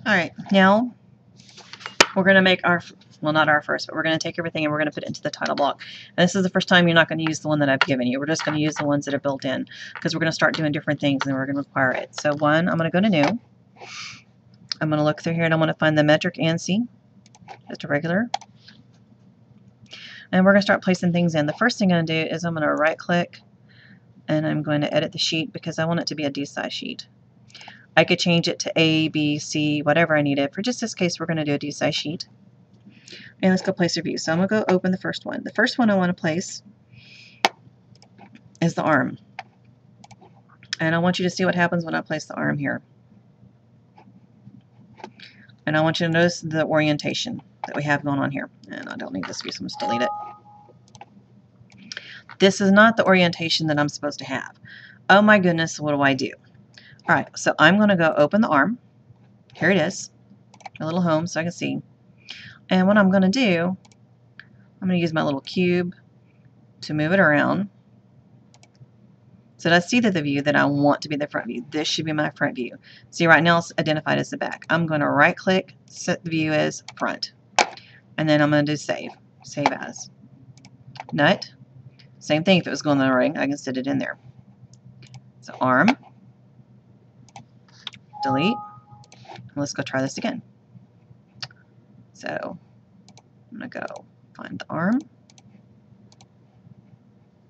Alright, now we're going to make our, well, not our first, but we're going to take everything and we're going to put it into the title block. And this is the first time you're not going to use the one that I've given you. We're just going to use the ones that are built in because we're going to start doing different things and we're going to require it. So one, I'm going to go to New. I'm going to look through here and I want to find the metric ANSI, just a regular. And we're going to start placing things in. The first thing I'm going to do is I'm going to right click and I'm going to edit the sheet because I want it to be a D-size sheet. I could change it to A, B, C, whatever I needed. For just this case, we're going to do a D-size sheet. And let's go place a view. So I'm going to go open the first one. The first one I want to place is the arm. And I want you to see what happens when I place the arm here. And I want you to notice the orientation that we have going on here. And I don't need this view, so I'm just delete it. This is not the orientation that I'm supposed to have. Oh my goodness, what do I do? Alright, so I'm going to go open the arm. Here it is. A little home so I can see. And what I'm going to do, I'm going to use my little cube to move it around so that I see the view that I want to be the front view. This should be my front view. See, right now it's identified as the back. I'm going to right click, set the view as front. And then I'm going to do save. Save as. Nut. Same thing if it was going on the ring, I can set it in there. So arm. Delete. Let's go try this again. So I'm going to go find the arm.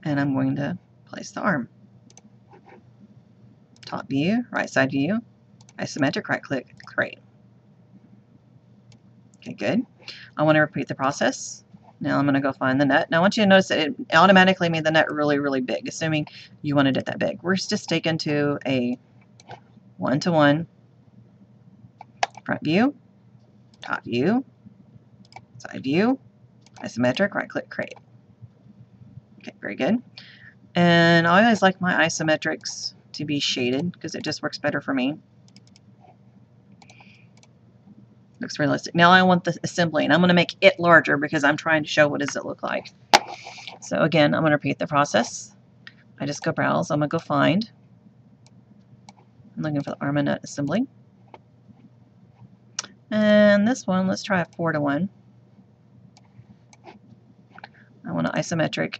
And I'm going to place the arm. Top view, right side view, isometric, right click, create. Okay, good. I want to repeat the process. Now I'm going to go find the nut. Now I want you to notice that it automatically made the nut really, really big, assuming you wanted it that big. We're just taken to a 1-to-1 front view, top view, side view, isometric, right click, create. Okay, very good. And I always like my isometrics to be shaded because it just works better for me. Looks realistic. Now I want the assembly, and I'm going to make it larger because I'm trying to show what does it look like. So again, I'm going to repeat the process. I just go browse. I'm going to go find. I'm looking for the Arm Nut Assembly. And this one, let's try a 4-to-1. I want an isometric.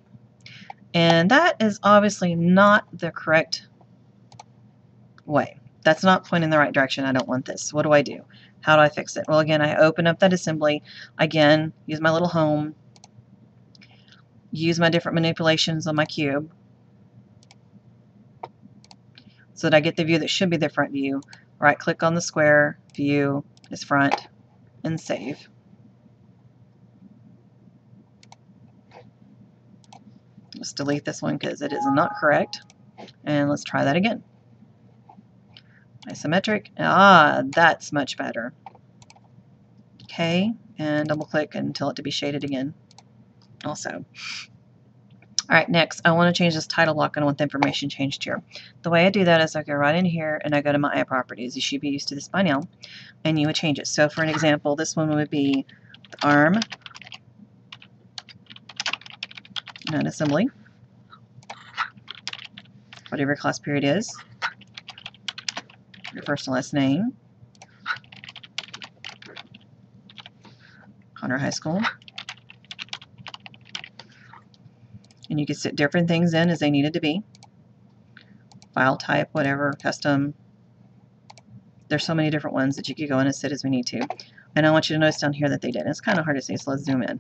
And that is obviously not the correct way. That's not pointing in the right direction. I don't want this. What do I do? How do I fix it? Well, again, I open up that assembly. Again, use my little home. Use my different manipulations on my cube so that I get the view that should be the front view. Right click on the square, view is front, and save. Let's delete this one because it is not correct. And let's try that again. Isometric. Ah, that's much better. Okay, and double click and tell it to be shaded again. Also. Alright, next I want to change this title block and I want the information changed here. The way I do that is I go right in here and I go to my properties. You should be used to this by now. And you would change it. So for an example, this one would be the Arm Nut Assembly. Whatever your class period is. Your first and last name. Conner High School. And you can set different things in as they needed to be. File type, whatever, custom. There's so many different ones that you could go in and set as we need to. And I want you to notice down here that they did. It's kind of hard to see, so let's zoom in.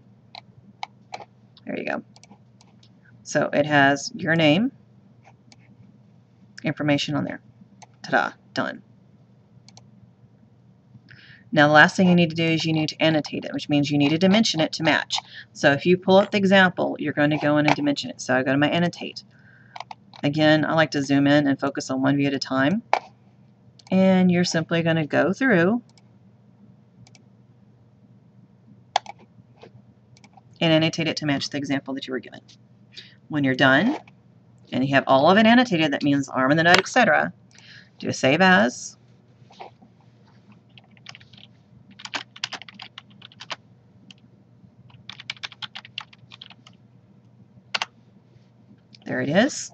There you go. So it has your name, information on there. Ta-da, done. Now the last thing you need to do is you need to annotate it, which means you need to dimension it to match. So if you pull up the example, you're going to go in and dimension it. So I go to my annotate. Again, I like to zoom in and focus on one view at a time. And you're simply going to go through and annotate it to match the example that you were given. When you're done, and you have all of it annotated, that means arm and the nut, etc., do a save as. There it is.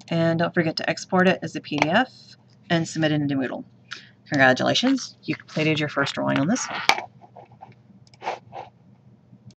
And don't forget to export it as a PDF and submit it into Moodle. Congratulations, you completed your first drawing on this one.